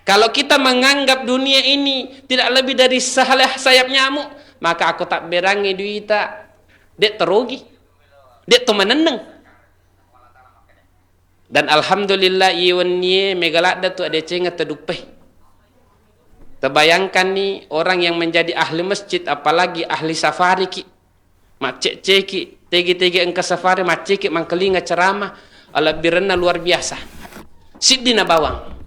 Kalau kita menganggap dunia ini tidak lebih dari sehelai sayap nyamuk, maka aku tak berangi duita. Dek terugi. Dek tu meneneng. Dan alhamdulillah iwan ni megalada tu ada cengat terdupeh. Terbayangkan ni orang yang menjadi ahli masjid, apalagi ahli safari ki. Mak cek-ceki, tegi-tegi engka safari, mak ceki mangkelinga ceramah, ala birena luar biasa. Sidina bawang.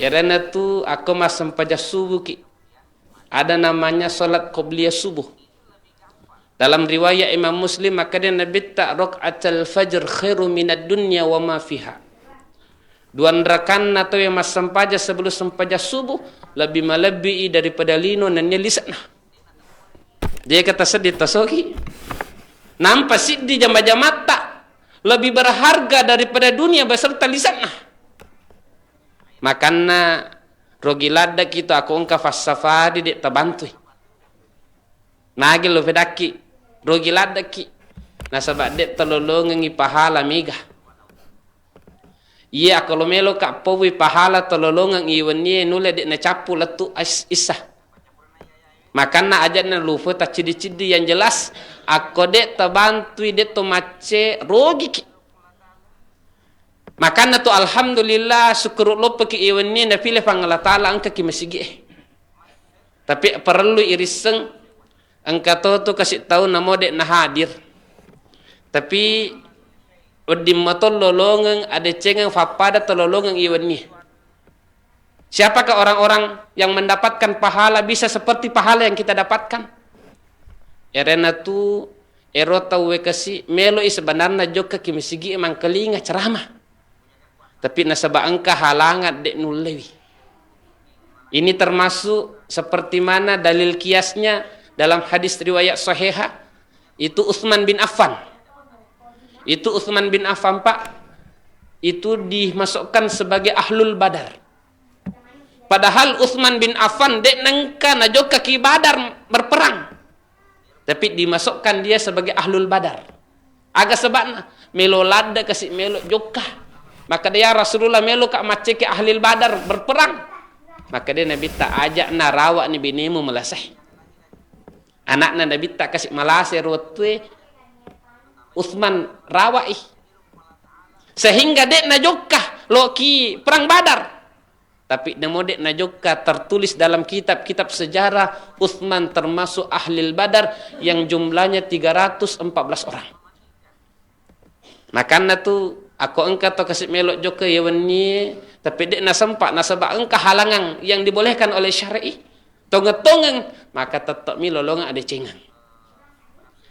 Ya rena tu aku mas sempaja subuh ki. Ada namanya salat qobliyah subuh. Dalam riwayat Imam Muslim maka dia Nabi tak raqatul fajr khairu minad dunya wa ma fiha. Dua rakaat atau yang mas sempaja sebelum sempaja subuh lebih melebihi daripada lino dan lisana. Dia kata sedih tasoki. Nampak siddi jama-jamata lebih berharga daripada dunia beserta lisana. Makanya rogi lada kita aku ungka safari dek tabantui. Nagi lo fedaki rogi lada ki. Nasabak dek telolongan pahala mega. Iya kalau melo kak powi pahala telolongan iwani nule dek na capu letu isah. Makanya ajakna lufu tak cidi-cidi yang jelas aku dek tabantui dek to mace rogi ki. Makanya tu alhamdulillah syukur lo peki iwan ni na pilih pangala taala angka ki masigi. Tapi perlu iriseng angka tu kasih tahu namo dek na hadir. Tapi udim matol lolongan ada cengang fapada tololongan iwan ni. Siapakah orang-orang yang mendapatkan pahala bisa seperti pahala yang kita dapatkan? Erena tu erota wekasi melo sebenarnya joka ki masigi emang kelinga ceramah. Tapi nasabah engkau halangan dek nulewi. Ini termasuk seperti mana dalil kiasnya dalam hadis riwayat sahihah. Itu Utsman bin Affan. Itu Utsman bin Affan pak. Itu dimasukkan sebagai ahlul badar. Padahal Utsman bin Affan dek nengka najoka ki badar berperang. Tapi dimasukkan dia sebagai ahlul badar. Agak sebabna melo lada kasih melo joka. Maka dia Rasulullah melu kak mace ke ahli badar berperang. Maka dia Nabi tak ajak narawak ni binimu melasih. Anaknya Nabi tak kasih melasih rotwe Utsman rawai. Sehingga dek najokah loki perang badar. Tapi nemo dek najokah tertulis dalam kitab-kitab sejarah Utsman termasuk ahli badar yang jumlahnya 314 orang. Makanya tu aku engkau to kasih melok joka yawani tapi dek na sempat nasabak engkau halangan yang dibolehkan oleh syar'i tongetongeng maka tetap mi lolongan ada cengang.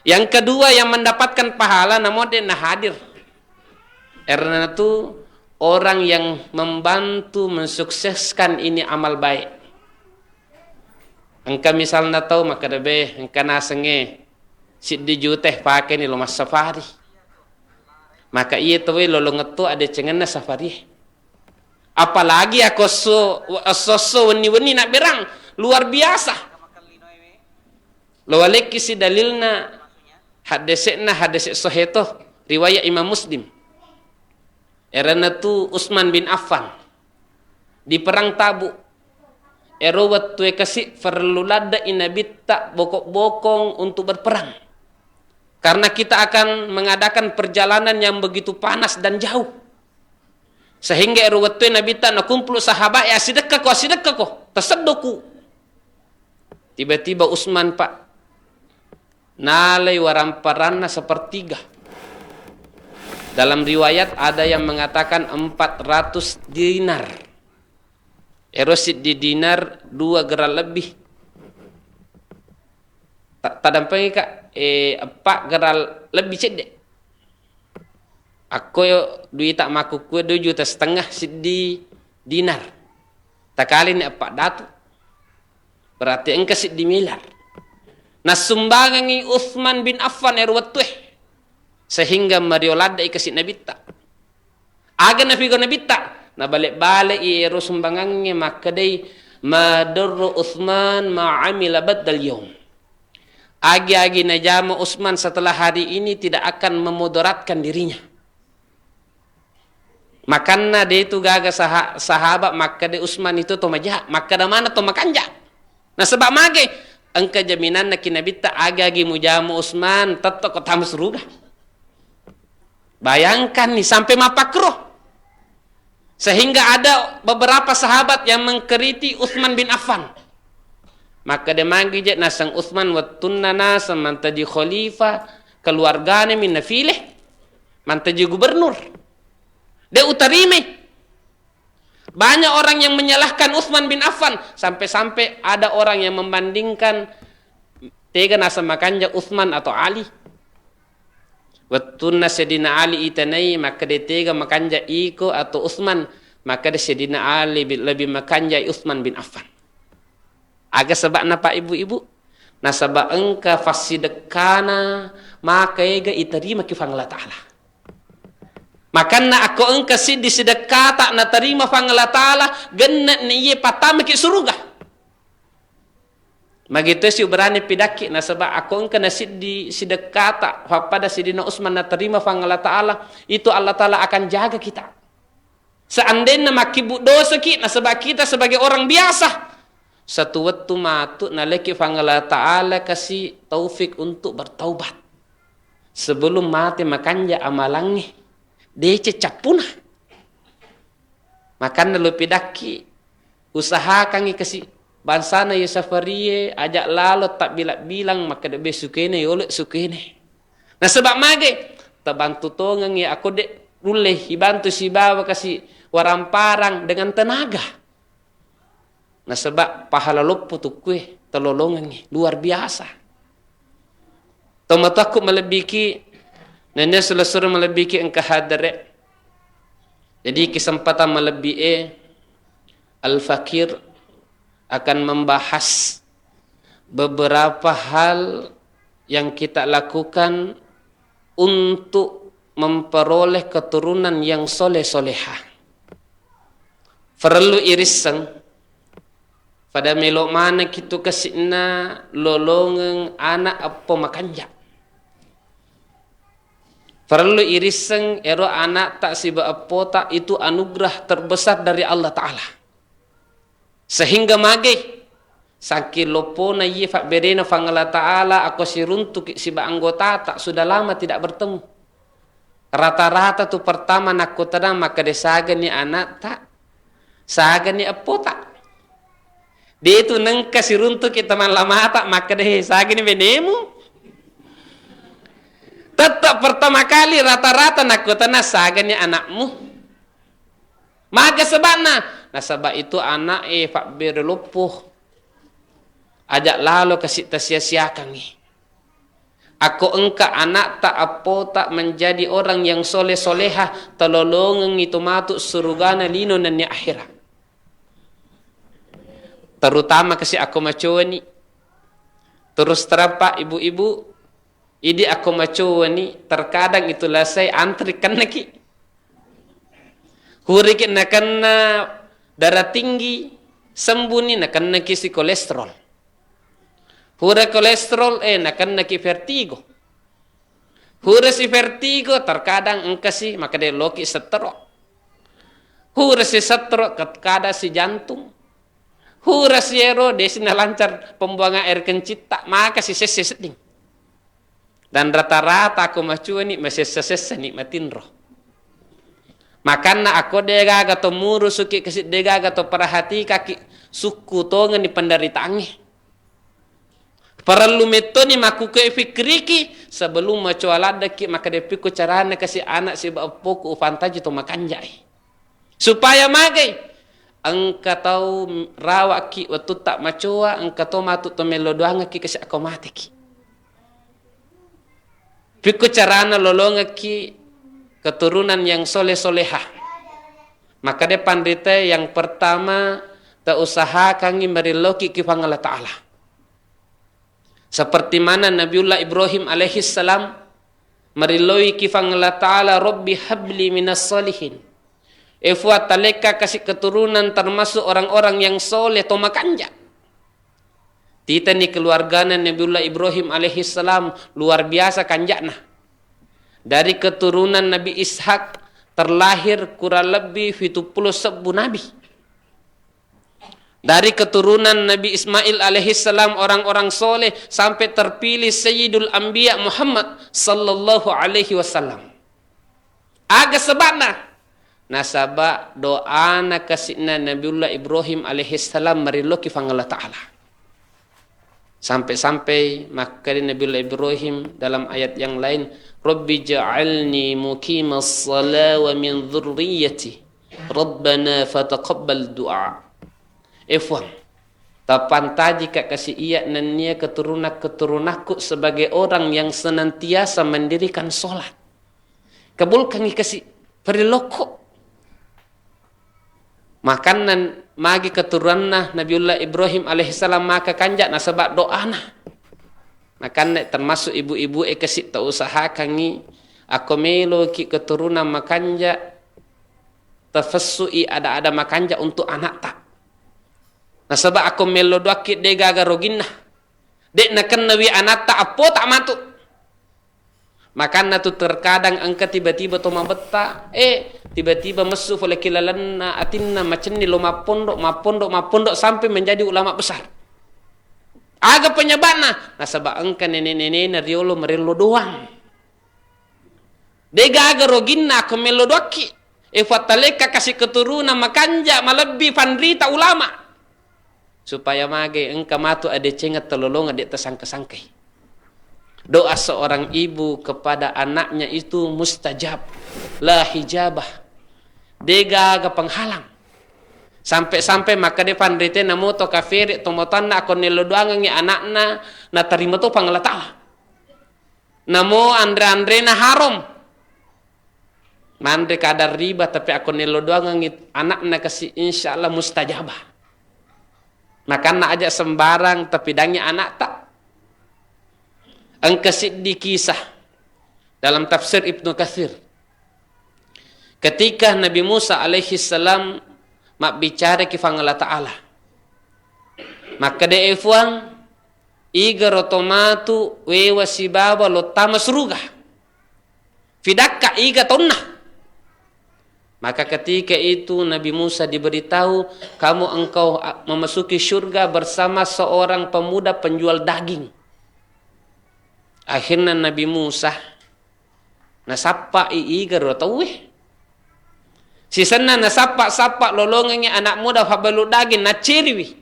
Yang kedua yang mendapatkan pahala namo dek na hadir. Karena itu orang yang membantu mensukseskan ini amal baik. Engkau misalnya tahu maka debe engkau nasenge siddi juteh pakai ni lo mas safari. Maka ia tu lolong tu ada cengenna safari. Apalagi aku so weni nak berang luar biasa. Lawaleki si dalilna hadis sahih tu riwayat Imam Muslim. Erana tu Utsman bin Affan di perang Tabuk. Erowat tu kasih farlulada inabita bokok-bokong untuk berperang. Karena kita akan mengadakan perjalanan yang begitu panas dan jauh. Sehingga erwatu Nabi tak nakumpul sahabat ya sidekah ko tersedoku. Tiba-tiba Utsman pak nalai waramparana sepertiga. Dalam riwayat ada yang mengatakan 400 dinar. Erosid di dinar 2 geral lebih. Tadampai kak 4 geral lebih cedek. Aku duit tak maku kue 2,5 juta siddi dinar. Tak kali ni 4 datu. Berarti engkau siddi miliar. Nah sumbangan Utsman bin Affan erwatuh. Sehingga mariolada ikasid Nabi tak. Aga Nabi tak. Nah balik-balik iro sumbangannya maka day madurru Utsman ma'amila baddal yawm. Agi-agi najama Utsman setelah hari ini tidak akan memudaratkan dirinya. Makanna dia itu gaga sahabat maka de Utsman itu to maja maka da mana to makanja. Nah sebab mage engka jaminan na kinabita agagi mujamu Utsman tetap kota surga. Bayangkan nih sampai mapakruh. Sehingga ada beberapa sahabat yang mengkritik Utsman bin Affan. Maka dia manggil je nasang Utsman wattunna nasa mantaji khalifah keluargane min nafileh mantaji gubernur. Dia utarime. Banyak orang yang menyalahkan Utsman bin Affan sampai-sampai ada orang yang membandingkan tega nasa makanja Utsman atau Ali. Wattunna Sayyidina Ali itanai maka dia tega makanja iko atau Utsman maka dia Sayyidina Ali lebih makanja Utsman bin Affan. Aga sebab napa ibu-ibu? Na sebab engka fasidekana maka ega iterima ki fang Allah Ta'ala. Makanna ako engka sidi sedekata na terima fang Allah Ta'ala genna niye patama ki surga. Magitu si berani pidaki na sebab ako engka na sidi sedekata pada Sidina Utsman na terima fang Allah Ta'ala itu Allah Ta'ala akan jaga kita. Seandainya makibu dosa ki na sebab kita sebagai orang biasa satu waktu matu na leki fang Allah Ta'ala kasih taufik untuk bertaubat. Sebelum mati makanja amalangi dia cecapuna. Makan lu pidaki usahakan kasih bansana ya safariye ajak lalu tak bilang maka debe sukene yole sukene. Nah sebab mage terbantu tongang ya aku dek ruleh hibantu si bawa kasih waramparang dengan tenaga. Nah sebab pahala lopo tu kue telolongan luar biasa. Tomataku melebiki nanya selesai melebiki engkau hadare. Jadi kesempatan melebihi Al-Fakir akan membahas beberapa hal yang kita lakukan untuk memperoleh keturunan yang soleh-solehah. Perlu irisang pada melok mana kita kesina lolongan anak apa makanja. Perlu iriseng ero anak tak siba apota itu anugerah terbesar dari Allah Ta'ala. Sehingga mage saking lopona ye fak berena fang Allah Ta'ala aku siruntuk siba anggota tak sudah lama tidak bertemu. Rata-rata tu pertama nak kotana maka desaga ni anak tak saga ni apota. Dia itu nengka siruntuk kita man lama tak maka deh saga ni benemu. Tetap pertama kali rata-rata nakutana saganya anakmu. Maka sebabna. Nah sebab itu anak fak berlupuh. Ajak lalu kasih tersia-siakan ni. Aku engka anak tak apa tak menjadi orang yang soleh-solehah. Telolongan itu matuk surugana lino dan ni akhirat. Terutama kasih aku macuan ni. Terus terapa ibu-ibu. Idi aku macu ni terkadang itulah saya antrikan lagi. Hurikin nak kena darah tinggi sembunyi nak kena kisi kolesterol. Hura kolesterol nak kena ki vertigo. Hura si vertigo terkadang engkasi maka dia loki stroke. Hura si stroke terkadang si jantung. Hura si ero desina lancar pembuangan air kencit tak maka si seseding. Dan rata-rata aku macu ni masih sesesa nikmatin roh. Makanna aku dega gato muru suki kesit dega gato perhati kaki suku tongan ni penderitaannya. Perlu metode maku ke fikriki sebelum macu alada ki maka depiku carana kasih anak si bapoku ufantaji to makanjai. Supaya magai engka tau rawak ki waktu tak macua engka tau matut to melodoanga ki kasih aku mati ki. Piku carana lolonga ki keturunan yang soleh-solehah. Maka dia pandita yang pertama tak usahakan meriloki ki fang Allah Ta'ala. Seperti mana Nabiullah Ibrahim alaihi salam meriloi ki fang Allah Ta'ala Rabbi habli minas solihin. Efuat taleka kasih keturunan termasuk orang-orang yang soleh to makanja. Tita ni keluargana Nabiullah Ibrahim alaihi salam luar biasa kanjakna. Dari keturunan Nabi Ishak terlahir kurang lebih 70 nabi. Dari keturunan Nabi Ismail alaihissalam, orang-orang soleh, sampai terpilih Sayyidul Anbiya Muhammad sallallahu alaihi wasallam. Aga sebabna nasaba doana kasihna Nabiullah Ibrahim alaihissalam mariloki fangala ta'ala. Sampai-sampai maka Nabiullah Ibrahim dalam ayat yang lain, Rabbi ja'alni muqimas salah wa min dhurriyyati Rabbana fataqabbal du'a. Efwan, tapanta jika kasih iya nania keturunak-keturunakku sebagai orang yang senantiasa mendirikan solat. Kabulkan kasih periloko. Makanan magi keturunan Nabiullah Ibrahim alaihissalam maka kanjak nasabak doana. Makan termasuk ibu-ibu kasih tak usaha kangi aku melo ki keturunan makanja tafasui ada makanja untuk anak tak. Nasabak aku melo doakit de gaga roginna. Dek nakan nawi anak tak apo tak matu. Makan tu terkadang angka tiba-tiba to mabetta tiba-tiba mesu oleh kilalanna atinna macam ni lo mapondok sampai menjadi ulama besar. Aga penyebabna nasabak angka nenek-nenek riolo merelo doang. De gaga roginna aku melo doaki. Fataleka kasih keturunan makanja malebi pandrita ulama. Supaya mage engka matu ada cengat telolongan di tersangka-sangkai. Doa seorang ibu kepada anaknya itu mustajab, la hijabah, dega penghalang. Sampai maka de pandrite namo to kafir tomotanna akon nelo doangan anakna na tarima to pangala ta'ala. Namo andre na haram. Mandre kadar riba tapi akon nelo doangan anakna kasih insyaallah mustajabah. Makan nak aja sembarang tapi dangnya anak tak. Angka siddi kisah dalam tafsir Ibnu Katsir. Ketika Nabi Musa alaihi salam mak bicara ki fangala ta'ala. Maka de efuang iga rotomatu wewa sibaba lotama suruga. Fidakka iga tonnah. Maka ketika itu Nabi Musa diberitahu, kamu engkau memasuki surga bersama seorang pemuda penjual daging. Akhirnya Nabi Musa nasapa iiga rotaweh. Sisana nasapa lolongnya anak muda fabalu daging naciriwi.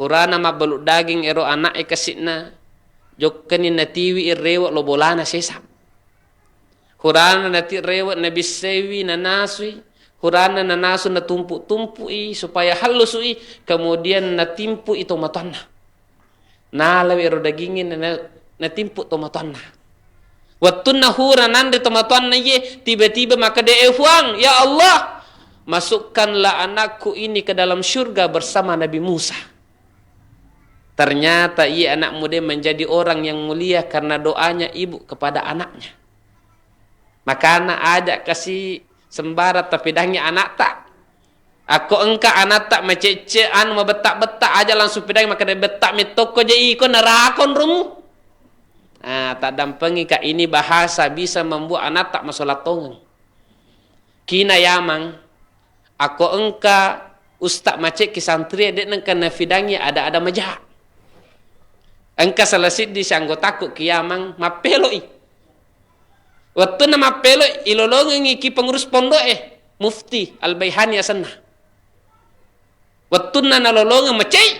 Urana mabalu daging ero anak kasitna jokkani natiwi irrewa lo bolana sesap. Hurana nati rewat nabi sewi nanasui, hurana nanasu natumpu-tumpui supaya halusui, kemudian natimpu itu matana. Nalawi ero dagingin natimpu to matana. Wattunna huranan de to matana ye tiba-tiba maka de efuang, ya Allah, masukkanlah anakku ini ke dalam surga bersama Nabi Musa. Ternyata ia anak muda menjadi orang yang mulia karena doanya ibu kepada anaknya. Maka anak ajak kasih sembarat tapi dahnya anak tak. Aku engka anak tak macece-cean mau betak-betak aja langsung pidang maka dia betak mitoko je iko nerakon rumu. Tak dampengi kak ini bahasa bisa membuat anak tak masalah tongeng. Kina yamang aku engka ustaz macet ki santri dek nengka nafidangnya ada majah. Engka selesit di sanggotaku kiamang mapeloi. Waktu nama pelo ilolongan ki pengurus pondok mufti al-Baihani asana. Waktu na nalolongan macai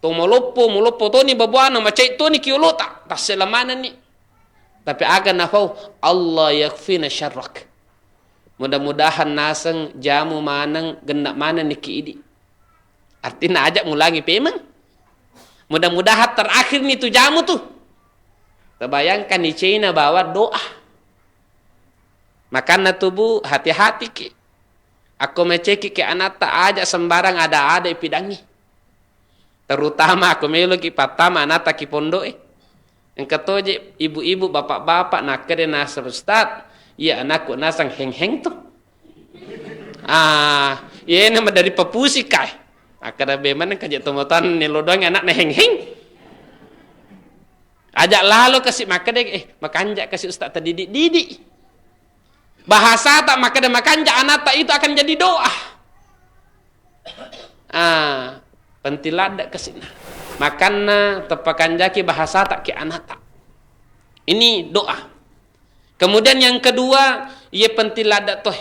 to molopo to ni babuana macai to ni kiolota tak selamana ni. Tapi agan nafau Allah yakfina syarrak. Mudah-mudahan nasang jamu manang gendak mana ni kiidi. Artinya ajak mulangi pemang. Mudah-mudahan terakhir ni tu jamu tu. Terbayangkan di China bawa doa. Makanya tubuh hati-hati ki. Aku meceki ke anak tak ajak sembarang ada pidangi. Terutama aku melo ki patama anak tak ki pondok Yang ketoje ibu-ibu bapak-bapak nak kena nasr ustad. Ya anakku nasang heng-heng tu. Ye nama dari pepusi kai. Akada beman kajak tomotan nelodong anak na heng-heng. Ajak lalu kasih maka deh makanjak kasih ustad terdidik-didik. Bahasa tak maka dan makanja anak tak itu akan jadi doa. Pentilada kesina. Makanna tepakan jaki bahasa tak ke anak tak. Ini doa. Kemudian yang kedua, ia pentilada toh.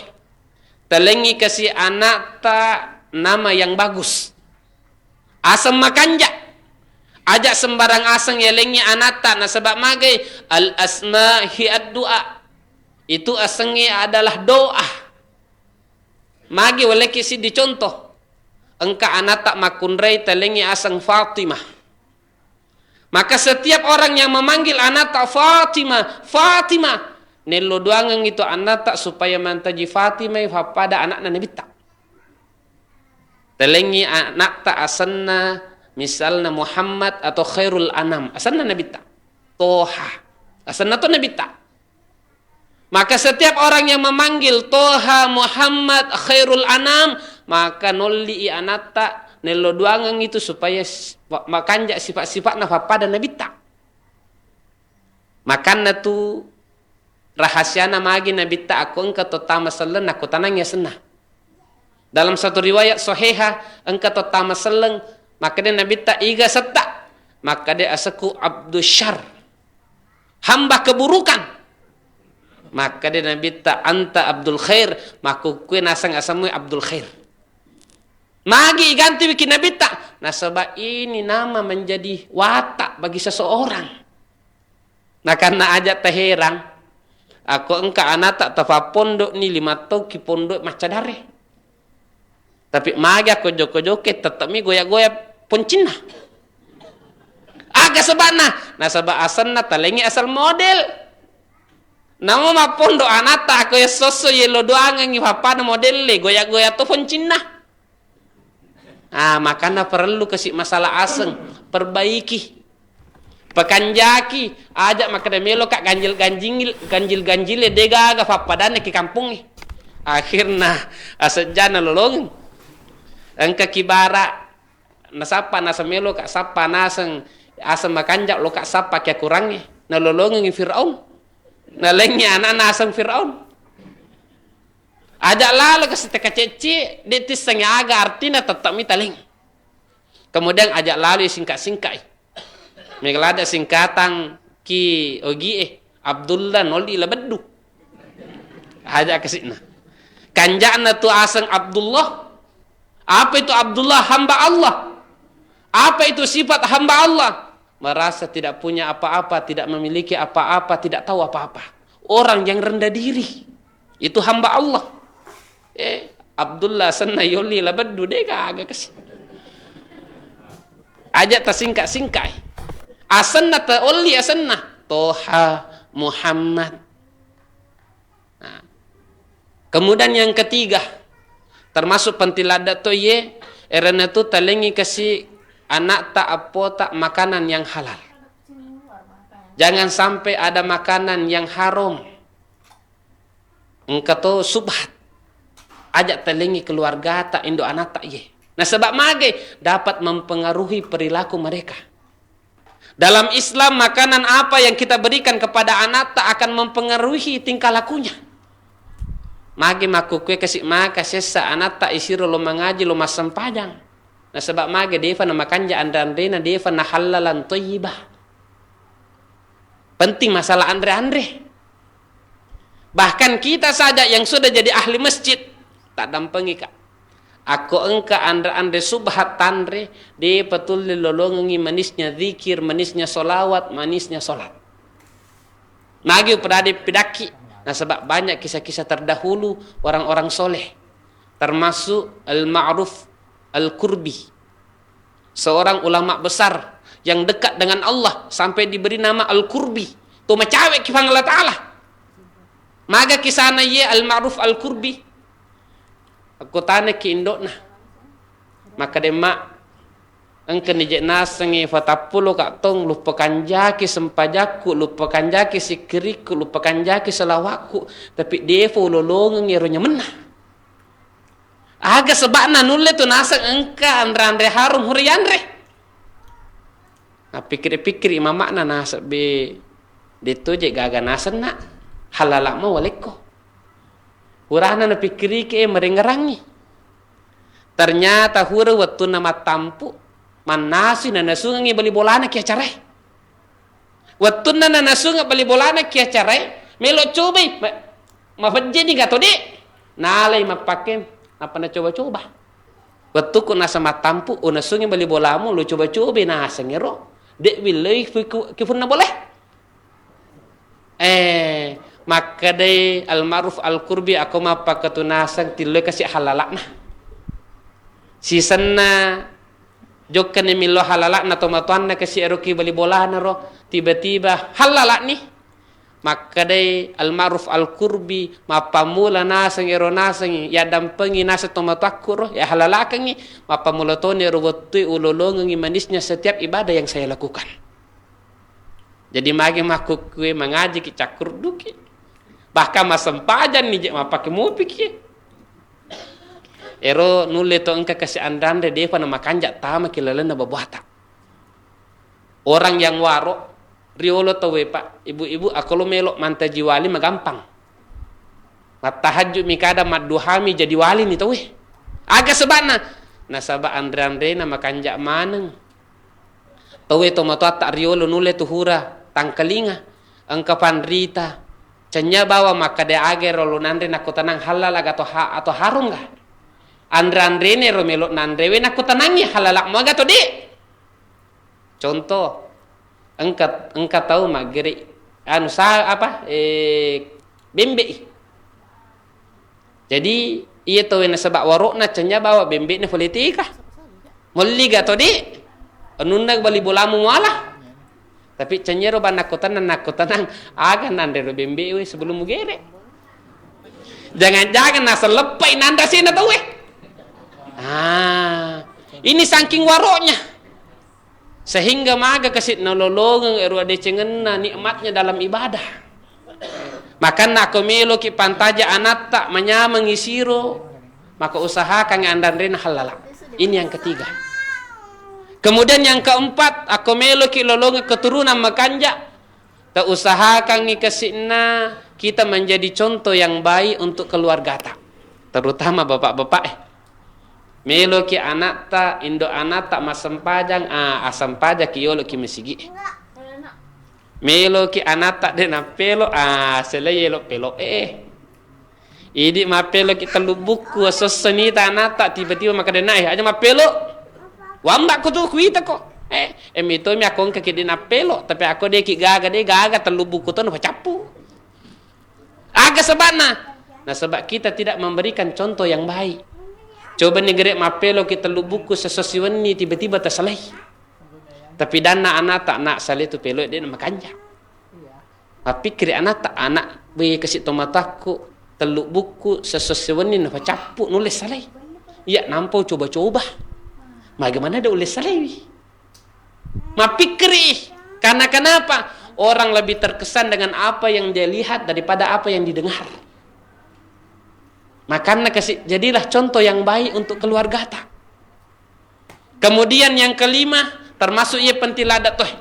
Telengi kasih anak tak nama yang bagus. Asam makanja. Ajak sembarang asang ya lengi anak tak. Nah sebab magai al asma hiad doa. Itu asangnya adalah doa. Magi wala kisi dicontoh. Engka anak tak makunrai telengi asang Fatimah. Maka setiap orang yang memanggil anak tak Fatimah, Fatimah. Nelo doangan itu anak tak supaya mantaji Fatimah pada anak Nabi tak. Telengi anak tak asanna misalnya Muhammad atau Khairul Anam. Asanna Nabi tak. Toha. Asanna to Nabi tak. Maka setiap orang yang memanggil Toha, Muhammad, Khairul Anam, maka nolli anak tak nelo doangan itu supaya makanja sifat-sifatna pada Nabi tak. Makanna tu rahasiana magi Nabi tak aku engkau totama selen aku tanangnya senah. Dalam satu riwayat sahihah engkau totama selen maka dia Nabi tak iga setak maka dia asaku abdu syar hamba keburukan. Maka dia Nabi tak anta abdul khair maka kue nasang asamu abdul khair. Magi ganti bikin Nabi tak. Nah sebab ini nama menjadi watak bagi seseorang. Nah karena ajak teherang. Aku engka anak tak tafa pondok ni 5 tahun ki pondok macadare. Tapi magi aku joko-joket tetap mi goyak-goyak poncina. Agak sebana. Nah sebab asalna talengi asal model. Namo ma pondok anak tak aku ya soso yelo doangan ngi papada model le goyak-goyak to poncina. Makanya perlu kasih masalah aseng perbaiki pekanjaki ajak maka melo kak ganjil dega aga papadane ke kampung akhirnya asejana lolong engka kibara nasapa nasa melo kak sapa naseng asem makanjak lo kak sapa kya kurangnya na lolong ngi Firaun na lengnya anak naseng Firaun ajak lalu ke seteka ceci detis sengaga artinya tetap mitaling. Kemudian ajak lalu singkat-singkat. Mereka ada singkatan ki ogi Abdullah noldi labaddu. Ajak ke sini. Kanjana tu asang Abdullah. Apa itu Abdullah? Hamba Allah. Apa itu sifat hamba Allah? Merasa tidak punya apa-apa, tidak memiliki apa-apa, tidak tahu apa-apa. Orang yang rendah diri. Itu hamba Allah. Abdullah senna yoli labaddu deka agak kesini. Ajak tersingkat-singkat. Asanna ta oli asanna Toha Muhammad. Nah. Kemudian yang ketiga termasuk pentilada to ye erana tu talengi kasih anak tak apo tak makanan yang halal. Jangan sampai ada makanan yang haram. Engkau to subhat. Ajak telingi keluarga tak indo anak tak ye. Nah sebab magai dapat mempengaruhi perilaku mereka. Dalam Islam makanan apa yang kita berikan kepada anak tak akan mempengaruhi tingkah lakunya. Magi maku kue kasih maka sesa anak tak isiro lo mengaji lo masam padang. Nah sebab magai deva na makanja andre-andre na deva na halalan toyibah. Penting masalah andre-andre. Bahkan kita saja yang sudah jadi ahli masjid tak dampengi kak. Aku engka andre subhat tandre de patul lolongi manisnya zikir, manisnya solawat, manisnya solat. Magi pada pidaki. Nah sebab banyak kisah-kisah terdahulu orang-orang soleh. Termasuk Al-Ma'ruf Al-Kurbi. Seorang ulama besar yang dekat dengan Allah sampai diberi nama Al-Kurbi. Tu macawek kifang Allah Ta'ala. Maga kisahna ye Al-Ma'ruf Al-Kurbi. Aku tanya ke indok nah. Maka demak engke nijek nasengi fatapulo kak tong lupakan jaki sempajaku, lupakan jaki sikiriku, lupakan jaki selawaku. Tapi devo lolongan ngeronya menah. Aga sebabna nulle tu nasang engka andre harum hurianre. Nah pikir-pikir imam makna nasak be. Dito je gaga nasan nak. Halalak mo waliko. Hurana na pikiri ke merengerangi. Ternyata hura waktu nama tampu manasi na nasungangi bali bolana kia carai. Waktu na nasunga bali bolana kia carai, melo coba mafajeni gato de. Nalai mapakem apa na coba-coba. Waktu ko nasa matampu o nasungi bali bolamu lo coba-coba na sangero. Dek wilai kifun na boleh. Maka day almaruf al-kurbi ako mapakatunasan tiloy kasi halalak na. Sisan na jokkan ni milo halalak na tomatuan na kasi eroki bali bola na ro tiba-tiba halalak ni. Maka day almaruf al-kurbi mapamula nasang ero nasang ya dampengi nasa tomatuakku ro ya halalakan ni mapamula to ni ro watui ulolongang manisnya setiap ibadah yang saya lakukan. Jadi magi makukue mengaji ki cakur duki. Bahkan masempajan ni mapake mupik ye. Ero nulle to engka kasi andande depa na makanja tama kilalana babuata. Orang yang waro riolo tawe pak ibu-ibu akolo melok mantaji wali magampang. Matahajud mikada madduhami jadi wali ni tawe. Aga sebana nasaba andre-andre na makanja maneng. Tawe to matata riolo nulle tuhura tangkalinga angka panrita cenya bawa maka de age rolo nandre nako tanang halal atau harum ga andre ne romelo nandrewe nako tanangnya halalak mo gato de contoh engka tahu mageri anu sa apa bembe jadi iya tahu na sebab warokna cenya bawa bembe ne politika molli gato de anundag bali bolamu mualah. Tapi cenyero ba nakutan aga nandero bembe we sebelum mugere. Jangan-jangan nasa lepai nanda sina tahu we. Ini saking waroknya. Sehingga maga kasit nololongang eru ade cengenna nikmatnya dalam ibadah. Makan ako melo ki pantaja anatta menyamang isiro maka usahakan andan halala. Ini yang ketiga. Kemudian yang keempat, aku melo ki lolonga keturunan makanja. Ta usahakan ni kasina kita menjadi contoh yang baik untuk keluarga ta. Terutama bapak-bapak melo ki anak ta, indo anak ta masampajang asam pajak ki yolo ki mesigi. Melo ki anak ta dena pelo seleyelo pelo Idi mapelo ki telubuku sosoni ta anak ta tiba-tiba maka dena aja mapelo. Wamba ko tu kuita ko. Emito mi akong kakidin apelo tapi ako de ki gaga telubu ko to no pacapu. Aga sabana. Nah sebab kita tidak memberikan contoh yang baik. Coba negeri mapelo kita lubuku sesosiwan ni tiba-tiba tersalai. Tapi dana anak tak nak salih tu pelo dia makanja. Tapi kiri anak tak anak be kasih tomataku teluk buku sesosiwan ni pacapu nulis salai. Ya nampau coba-coba. Bagaimana ada ulis salewi? Mapikri. Karena kenapa? Orang lebih terkesan dengan apa yang dia lihat daripada apa yang didengar. Makanya jadilah contoh yang baik untuk keluarga ta. Kemudian yang kelima, termasuk ia pentiladat tuh.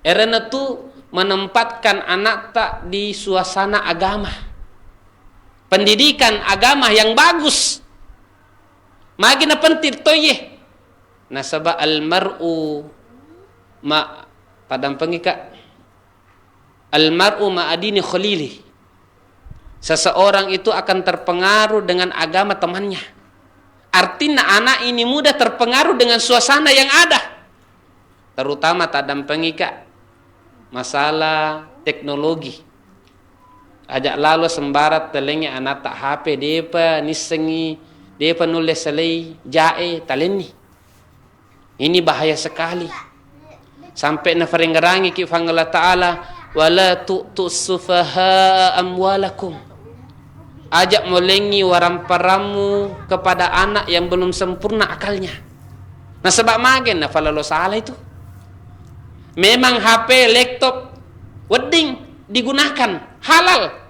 Erena tu menempatkan anak tak di suasana agama. Pendidikan agama yang bagus. Magi na pentir toye. Nasaba almar'u ma padang pengika. Almar'u ma'adini khalili. Seseorang itu akan terpengaruh dengan agama temannya. Artinya anak ini mudah terpengaruh dengan suasana yang ada. Terutama tadam pengika masalah teknologi. Ajak lalu sembarat telengnya anak tak HP depa nisengi dia penulis selai jae taleni. Ini bahaya sekali. Sampai nafaringarangi ki fangala ta'ala wala tu'tu sufaha amwalakum. Ajak molengi waramparamu kepada anak yang belum sempurna akalnya. Nah sebab magen falalo salah itu. Memang HP, laptop, wedding digunakan halal.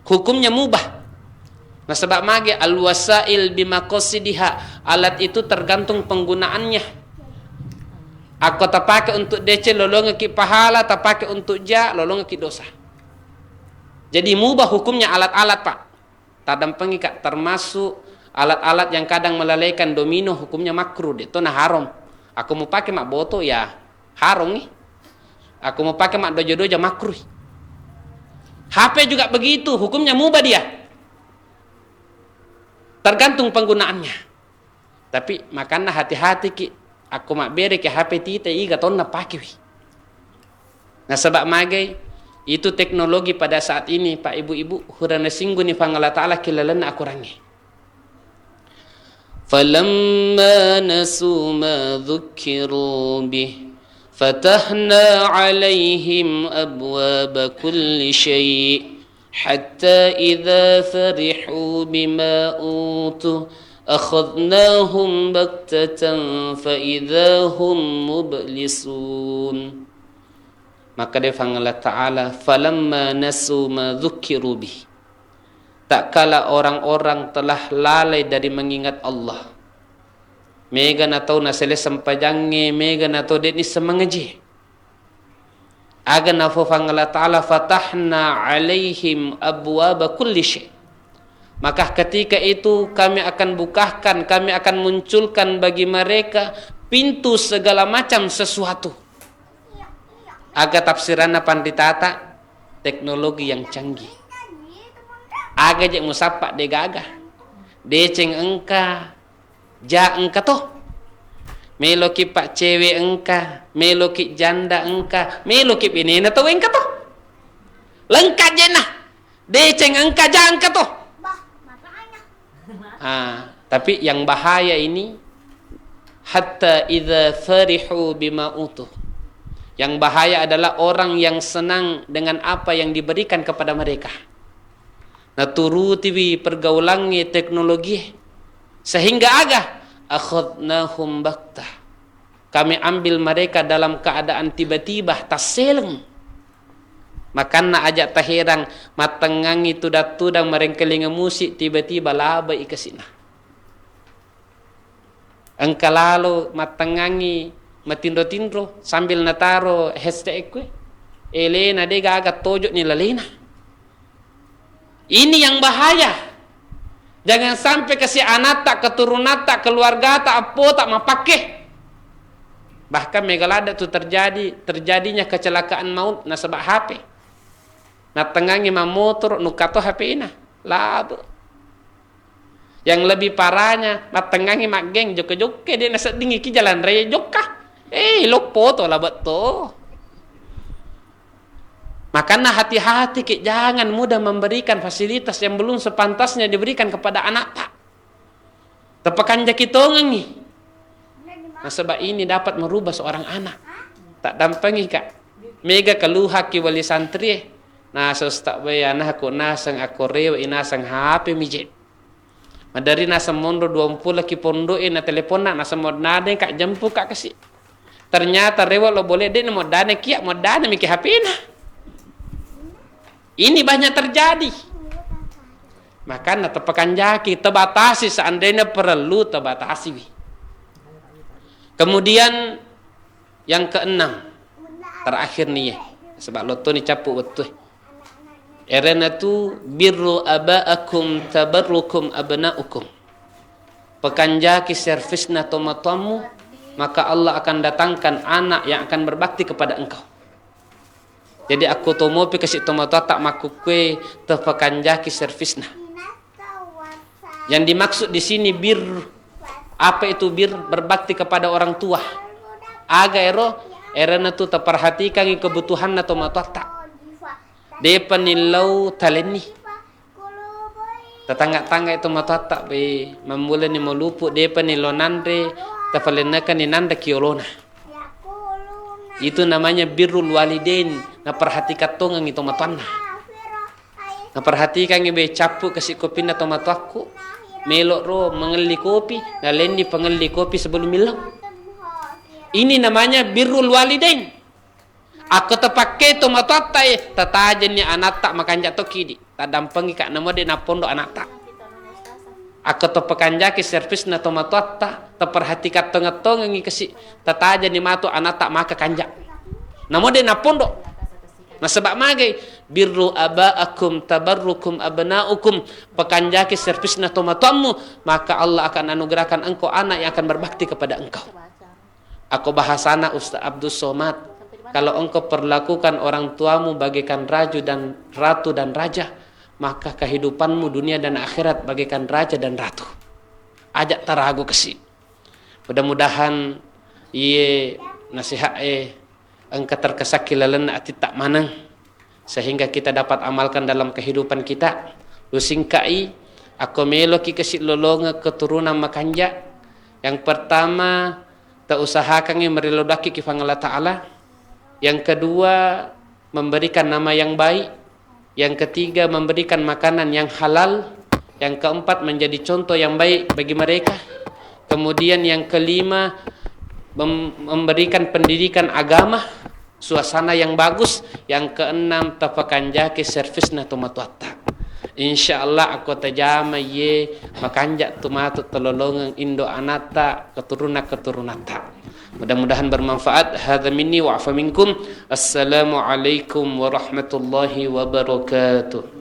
Hukumnya mubah. Nah sebab mage al-wasail bimaqasidiha, alat itu tergantung penggunaannya. Aku tak pakai untuk DC lolong ki pahala, tak pakai untuk lolong ki dosa. Jadi mubah hukumnya alat-alat pak. tadam pengikak termasuk alat-alat yang kadang melalaikan domino hukumnya makruh itu nah haram. Aku mau pakai mak boto ya haram nih. Aku mau pakai mak dojo-dojo makruh. HP juga begitu, hukumnya mubah dia. Tergantung penggunaannya. Tapi makanya hati-hati ki. Aku mak beri ke HP tita iga tonna pakai. Nah sebab magai itu teknologi pada saat ini Pak Ibu-ibu hurana singguni pangala ta'ala kilalana akurangi. Falamma nasu ma dhukiru bih fatahna alaihim abwaba kulli syai' hatta idza farihu bima utu akhadnahum baktatan fa idza hum mublisun. Maka dia Allah Ta'ala falamma nasu ma dhukiru bih, tak kala orang-orang telah lalai dari mengingat Allah, mega na tau na sele sampajange mega na tau dek ni semangaji aga na fo Allah Ta'ala fatahna alaihim abwaba kulli syai'. Maka ketika itu kami akan bukakan, kami akan munculkan bagi mereka pintu segala macam sesuatu. Aga tafsiranna panditata teknologi yang canggih. Aga je musapa de gaga. Deceng engka, ja engka toh. Meloki pak cewek engka, meloki janda engka, meloki binena toh engka toh. Lengkap je nah. Deceng engka, ja engka toh. Tapi yang bahaya ini hatta idza farihu bima utuh. Yang bahaya adalah orang yang senang dengan apa yang diberikan kepada mereka. Nah turuti pergaulannya teknologi sehingga agak akhadnahum baktah. Kami ambil mereka dalam keadaan tiba-tiba taseleng. Makana ajak tahirang matengangi tudang merengkelinga musik tiba-tiba laba ikasina. Engka lalu matengangi matindro-tindro sambil nataro hashtag kue elena de gaga tojo ni lalena. Ini yang bahaya. Jangan sampai kasih anak tak keturunan tak keluarga tak apa tak mapake. Bahkan megalada itu terjadinya kecelakaan maut nasabak HP. Na tengangi ma motor nukato HP ina labu. Yang lebih parahnya matengangi mak geng joke-joke dia nasa dingi ki jalan raya jokah. Lok foto lah betul. Makanya hati-hati ki, jangan mudah memberikan fasilitas yang belum sepantasnya diberikan kepada anak tak. Tepakan jaki tongang nih. Nah sebab ini dapat merubah seorang anak. Tak dampangi kak. Mega keluha ki wali santri. Nah sostak bayana aku nasang aku rewa inasang HP mijit. Madari nasa mondo 20 ki pondoin na telepon na nasa mod nade kak jempu kak kasih. Ternyata rewa lo boleh deh mau dana kia mau dana mikir HP na. Ini banyak terjadi. Makanya tepakan jaki terbatasi seandainya perlu terbatasi. Kemudian yang keenam terakhir nih ya, sebab loto ni capuk betul. Erena tu birru abaakum tabarrukum abnaukum. Pekanjaki servisna tomatamu, maka Allah akan datangkan anak yang akan berbakti kepada engkau. Jadi aku tomopi kasih tomato tak makukwe tepakanjaki servisna. Yang dimaksud di sini bir, apa itu bir? Berbakti kepada orang tua. Aga erena tu terperhatikan kebutuhan na tomato tak. Depa nilau taleni. Tetangga-tangga itu tomato tak be memulai ni melupu depa nilo nandre tafalenakan ni nanda kiolona. Itu namanya birrul walidain. Na perhatikan tongang itu matuanna. Na perhatikan ibe capu kasih kopi na tomato aku. Melok ro mengeli kopi, na lendi pengeli kopi sebelum milam. Ini namanya birrul walidain. Aku terpakai tomato tai tatajen ni anak tak makan jatuh kidi. Tak dampangi kak namo de na pondok anak tak. Aku terpekanjaki servis na tomato tak terperhatikan tongang kasih tatajen ni matu anak tak maka kanjak. Namo de na pondok. Nah sebab magai birru abaakum tabarrukum abnaukum, pekanjaki servisna tomatuammu, maka Allah akan anugerahkan engkau anak yang akan berbakti kepada engkau. Aku bahasana Ustaz Abdul Somad, kalau engkau perlakukan orang tuamu bagaikan ratu dan raja, maka kehidupanmu dunia dan akhirat bagaikan raja dan ratu. Ajak taragu kasih. Mudah-mudahan ye nasihat engkau terkesakilalan ati tak manang, sehingga kita dapat amalkan dalam kehidupan kita. Lusingkai aku meloki kasih lolonga keturunan makanja. Yang pertama, tak usahakan yang merilodaki kifang Allah Ta'ala. Yang kedua, memberikan nama yang baik. Yang ketiga, memberikan makanan yang halal. Yang keempat, menjadi contoh yang baik bagi mereka. Kemudian yang kelima, memberikan pendidikan agama, suasana yang bagus. Yang keenam, tapakanjaki servisna tumatuatta. InsyaAllah aku tajama ye makanja tumatu telolongan Indo anata keturunata. Mudah-mudahan bermanfaat. Hadza minni wa afa minkum. Assalamualaikum warahmatullahi wabarakatuh.